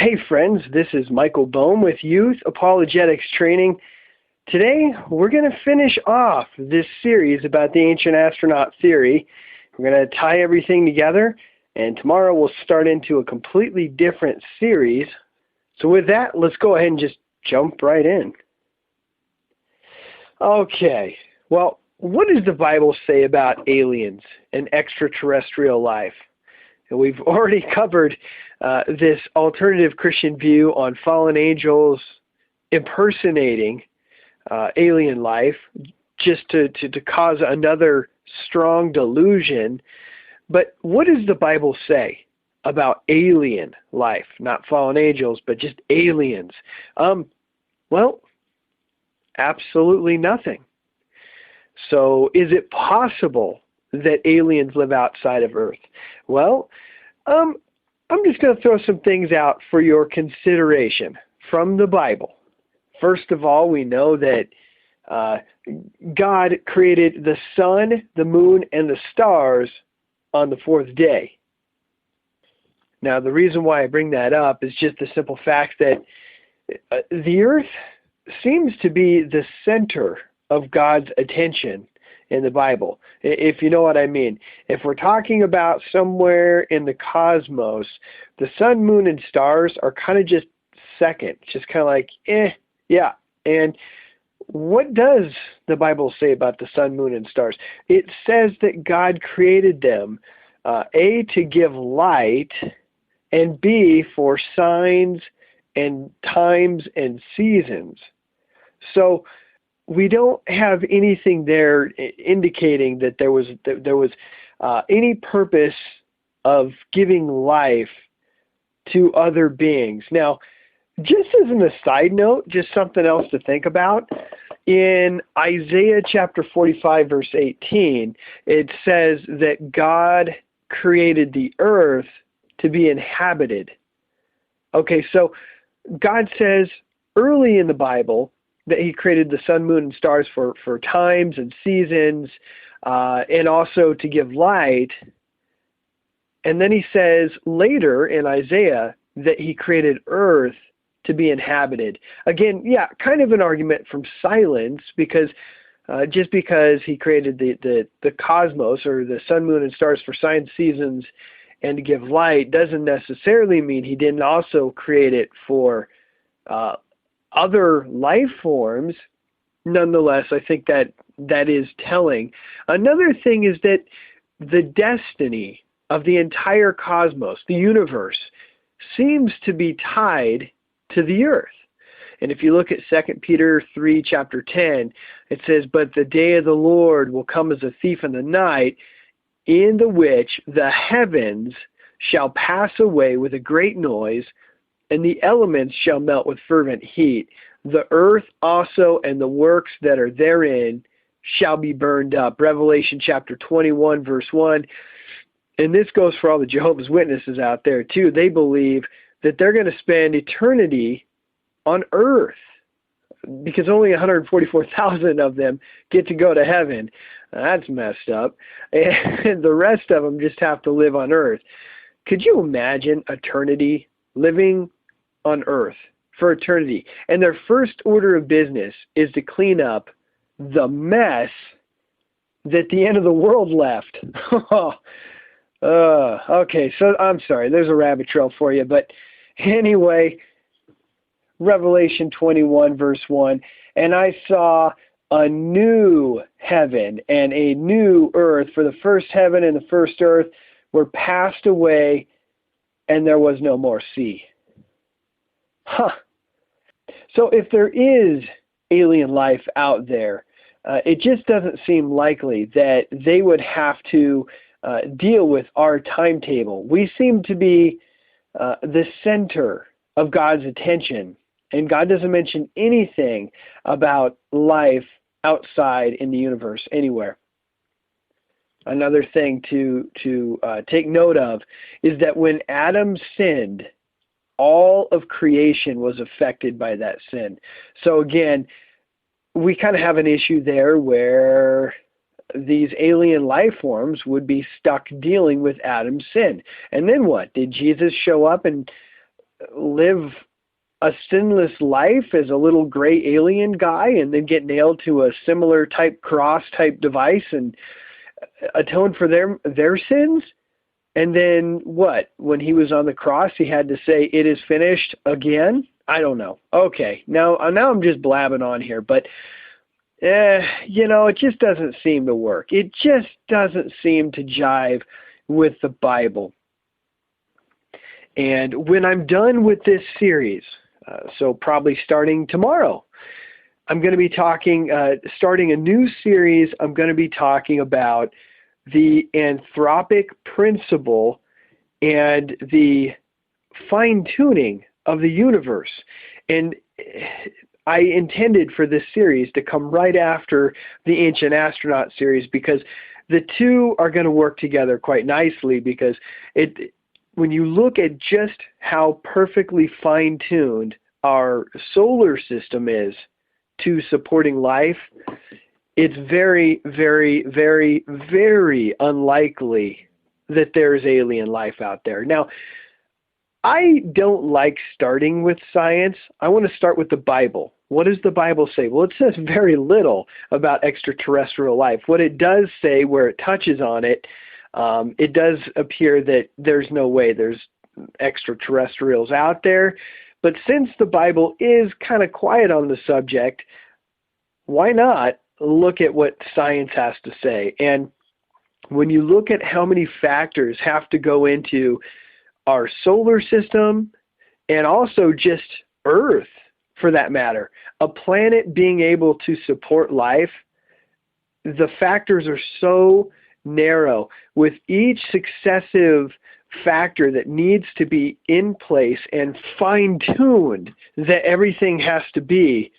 Hey friends, this is Michael Bohm with Youth Apologetics Training. Today we're going to finish off this series about the ancient astronaut theory. We're going to tie everything together, and tomorrow we'll start into a completely different series. So with that, let's go ahead and just jump right in. Okay, well, what does the Bible say about aliens and extraterrestrial life? And we've already covered this alternative Christian view on fallen angels impersonating alien life just to cause another strong delusion. But what does the Bible say about alien life? Not fallen angels, but just aliens. Well, absolutely nothing. So is it possible that aliens live outside of Earth? Well, I'm just going to throw some things out for your consideration from the Bible. First of all, we know that God created the sun, the moon, and the stars on the fourth day. Now, the reason why I bring that up is just the simple fact that the Earth seems to be the center of God's attention in the Bible, if you know what I mean. If we're talking about somewhere in the cosmos, the sun, moon, and stars are kind of just second, just kind of like, yeah. And what does the Bible say about the sun, moon, and stars? It says that God created them, A, to give light, and B, for signs and times and seasons. So we don't have anything there indicating that there was any purpose of giving life to other beings. Now, just as an aside note, just something else to think about, in Isaiah chapter 45, verse 18, it says that God created the earth to be inhabited. Okay, so God says early in the Bible that he created the sun, moon, and stars for times and seasons, and also to give light. And then he says later in Isaiah that he created earth to be inhabited. Again, yeah, kind of an argument from silence, because just because he created the cosmos or the sun, moon, and stars for signs, seasons, and to give light doesn't necessarily mean he didn't also create it for other life forms. Nonetheless, I think that is telling. Another thing is that the destiny of the entire cosmos, the universe, seems to be tied to the earth. And if you look at 2 Peter 3, chapter 10, it says, "But the day of the Lord will come as a thief in the night, in the which the heavens shall pass away with a great noise, and the elements shall melt with fervent heat. The earth also and the works that are therein shall be burned up." Revelation chapter 21, verse 1. And this goes for all the Jehovah's Witnesses out there too. They believe that they're going to spend eternity on earth because only 144,000 of them get to go to heaven. That's messed up. And the rest of them just have to live on earth. Could you imagine eternity, living on earth for eternity, and their first order of business is to clean up the mess that the end of the world left? Okay, so I'm sorry, there's a rabbit trail for you, but anyway, Revelation 21, verse 1, "And I saw a new heaven and a new earth, for the first heaven and the first earth were passed away, and there was no more sea." So if there is alien life out there, it just doesn't seem likely that they would have to deal with our timetable. We seem to be the center of God's attention, and God doesn't mention anything about life outside in the universe anywhere. Another thing to take note of is that when Adam sinned, all of creation was affected by that sin. So again, we kind of have an issue there where these alien life forms would be stuck dealing with Adam's sin. And then what? Did Jesus show up and live a sinless life as a little gray alien guy and then get nailed to a similar type cross type device and atone for their sins? And then what? When he was on the cross, he had to say, "It is finished" again? I don't know. Okay, now I'm just blabbing on here, but it just doesn't seem to work. It just doesn't seem to jive with the Bible. And when I'm done with this series, so probably starting tomorrow, I'm going to be starting a new series. I'm going to be talking about the anthropic principle and the fine-tuning of the universe. And I intended for this series to come right after the Ancient Astronaut series, because the two are going to work together quite nicely, because when you look at just how perfectly fine-tuned our solar system is to supporting life, it's very, very, very, very unlikely that there's alien life out there. Now, I don't like starting with science. I want to start with the Bible. What does the Bible say? Well, it says very little about extraterrestrial life. What it does say, where it touches on it, it does appear that there's no way there's extraterrestrials out there. But since the Bible is kind of quiet on the subject, why not look at what science has to say? And when you look at how many factors have to go into our solar system, and also just Earth, for that matter, a planet being able to support life, the factors are so narrow. With each successive factor that needs to be in place and fine-tuned that everything has to be,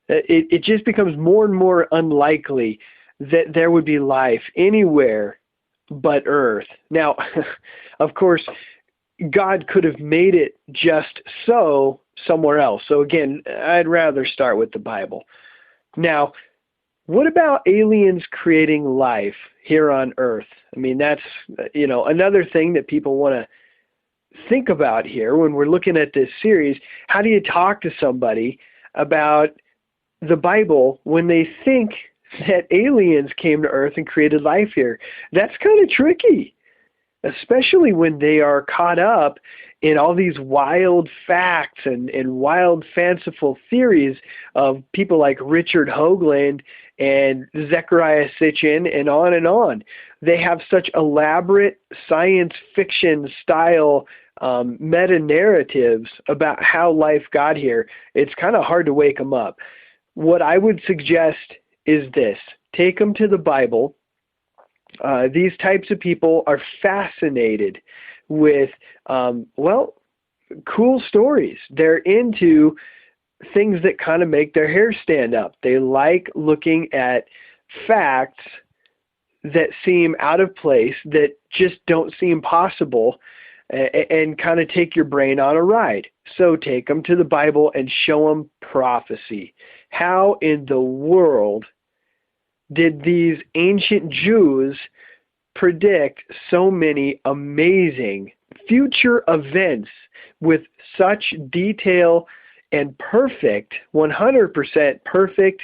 it just becomes more and more unlikely that there would be life anywhere but Earth. Now, of course, God could have made it just so somewhere else. So again, I'd rather start with the Bible. Now, what about aliens creating life here on Earth? I mean, that's, another thing that people want to think about here when we're looking at this series. How do you talk to somebody about the Bible when they think that aliens came to Earth and created life here? That's kind of tricky, especially when they are caught up in all these wild facts and wild fanciful theories of people like Richard Hoagland and Zecharia Sitchin and on and on. They have such elaborate science fiction style meta-narratives about how life got here. It's kind of hard to wake them up. What I would suggest is this: take them to the Bible. These types of people are fascinated with, cool stories. They're into things that kind of make their hair stand up. They like looking at facts that seem out of place, that just don't seem possible, and kind of take your brain on a ride. So take them to the Bible and show them prophecy. How in the world did these ancient Jews predict so many amazing future events with such detail and perfect, 100% perfect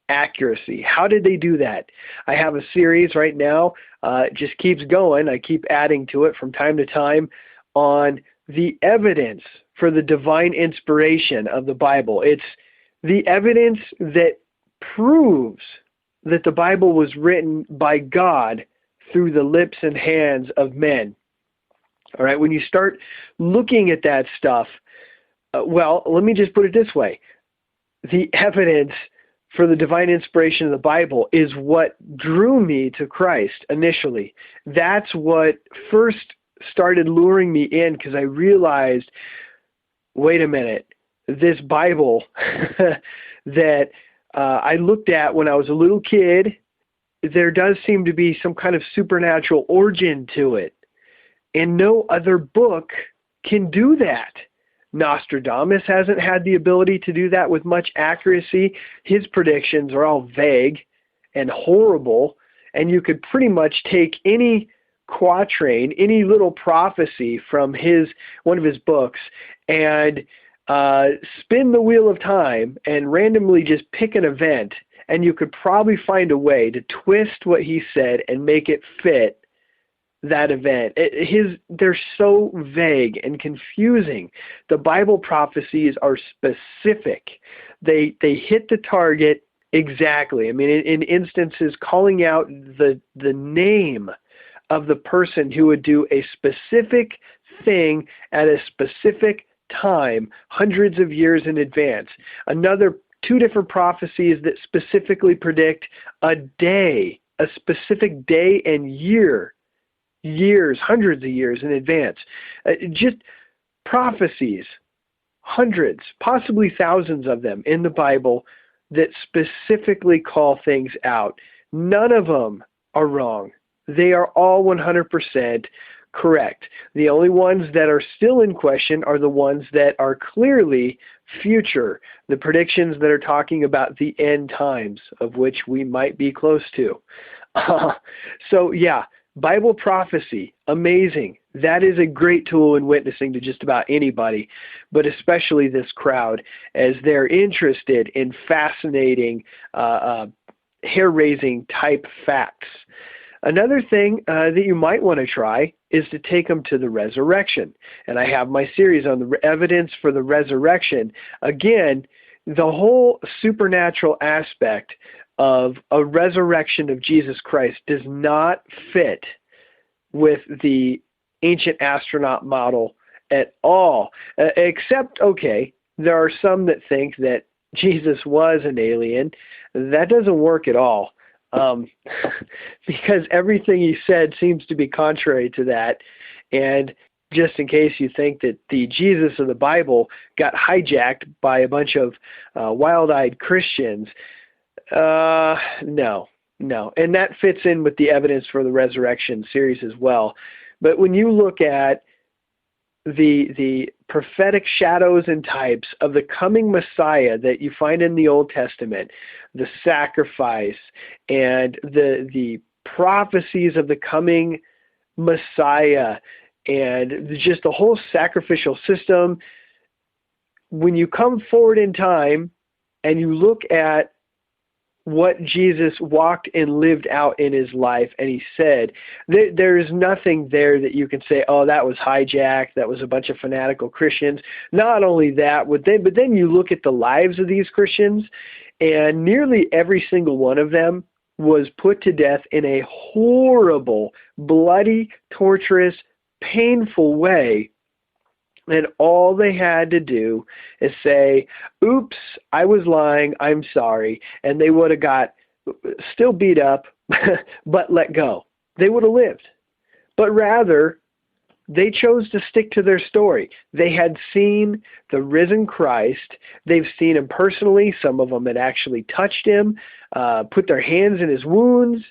accuracy? How did they do that? I have a series right now, it just keeps going. I keep adding to it from time to time on the evidence for the divine inspiration of the Bible. It's the evidence that proves that the Bible was written by God through the lips and hands of men. All right, when you start looking at that stuff, let me just put it this way. The evidence for the divine inspiration of the Bible is what drew me to Christ initially. That's what first started luring me in, because I realized, wait a minute, this Bible that I looked at when I was a little kid, there does seem to be some kind of supernatural origin to it. And no other book can do that. Nostradamus hasn't had the ability to do that with much accuracy. His predictions are all vague and horrible, and you could pretty much take any quatrain, any little prophecy from one of his books, and spin the wheel of time and randomly just pick an event, and you could probably find a way to twist what he said and make it fit that event. They're so vague and confusing. The Bible prophecies are specific. They hit the target exactly. I mean, in instances, calling out the name of the person who would do a specific thing at a specific time, hundreds of years in advance. Two different prophecies that specifically predict a specific day and years, hundreds of years in advance. Just prophecies, hundreds, possibly thousands of them in the Bible that specifically call things out. None of them are wrong. They are all 100% correct. The only ones that are still in question are the ones that are clearly future, the predictions that are talking about the end times, of which we might be close to. So yeah, Bible prophecy, amazing. That is a great tool in witnessing to just about anybody, but especially this crowd, as they're interested in fascinating, hair-raising type facts. Another thing that you might want to try is to take them to the resurrection. And I have my series on the evidence for the resurrection. Again, the whole supernatural aspect of a resurrection of Jesus Christ does not fit with the ancient astronaut model at all. Except, okay, there are some that think that Jesus was an alien. That doesn't work at all. Because everything he said seems to be contrary to that. And just in case you think that the Jesus of the Bible got hijacked by a bunch of wild-eyed Christians, no. And that fits in with the evidence for the resurrection series as well. But when you look at the prophetic shadows and types of the coming Messiah that you find in the Old Testament, the sacrifice and the prophecies of the coming Messiah, and just the whole sacrificial system, when you come forward in time and you look at what Jesus walked and lived out in his life, and he said, there's nothing there that you can say, oh, that was hijacked, that was a bunch of fanatical Christians. Not only that, but then you look at the lives of these Christians, and nearly every single one of them was put to death in a horrible, bloody, torturous, painful way. And all they had to do is say, oops, I was lying, I'm sorry. And they would have got still beat up, but let go. They would have lived. But rather, they chose to stick to their story. They had seen the risen Christ. They've seen him personally. Some of them had actually touched him, put their hands in his wounds.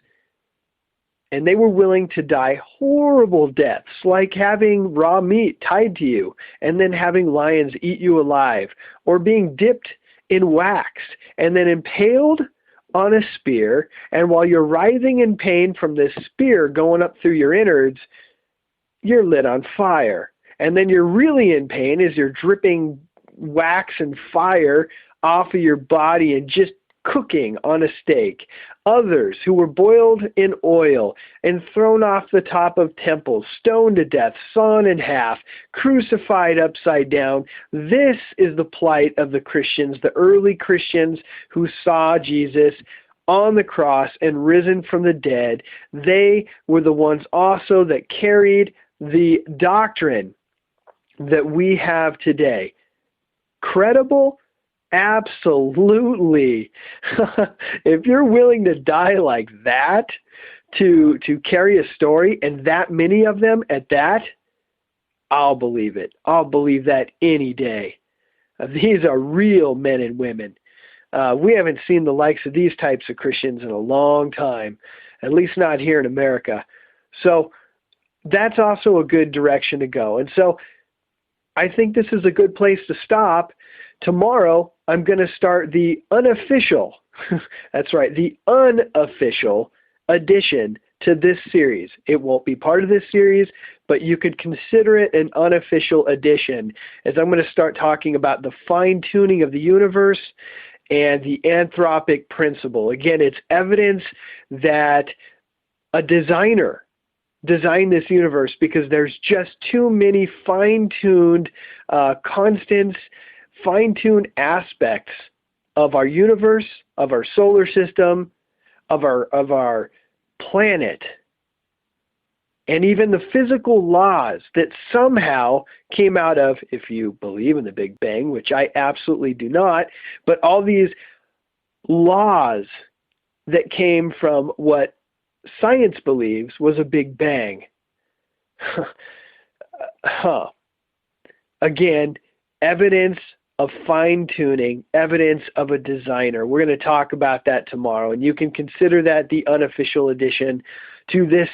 And they were willing to die horrible deaths, like having raw meat tied to you and then having lions eat you alive, or being dipped in wax and then impaled on a spear. And while you're writhing in pain from this spear going up through your innards, you're lit on fire. And then you're really in pain as you're dripping wax and fire off of your body and just cooking on a stake. Others who were boiled in oil and thrown off the top of temples, stoned to death, sawn in half, crucified upside down. This is the plight of the Christians, the early Christians who saw Jesus on the cross and risen from the dead. They were the ones also that carried the doctrine that we have today. Credible? Absolutely. If you're willing to die like that to carry a story, and that many of them at that, I'll believe it. I'll believe that any day. These are real men and women. We haven't seen the likes of these types of Christians in a long time, at least not here in America. So that's also a good direction to go. And so I think this is a good place to stop. Tomorrow, I'm going to start the unofficial, that's right, the unofficial addition to this series. It won't be part of this series, but you could consider it an unofficial addition, as I'm going to start talking about the fine-tuning of the universe and the anthropic principle. Again, it's evidence that a designer designed this universe because there's just too many fine-tuned constants, fine-tuned aspects of our universe, of our solar system, of our planet, and even the physical laws that somehow came out of, if you believe in the Big Bang, which I absolutely do not, but all these laws that came from what science believes was a Big Bang. Again, evidence of fine-tuning, evidence of a designer. We're going to talk about that tomorrow, and you can consider that the unofficial addition to this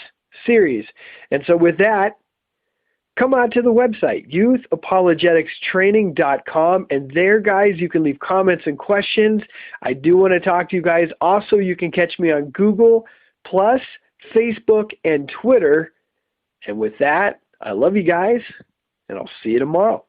series. And so with that, come on to the website, youthapologeticstraining.com, and there, guys, you can leave comments and questions. I do want to talk to you guys. Also, you can catch me on Google+, Facebook, and Twitter. And with that, I love you guys, and I'll see you tomorrow.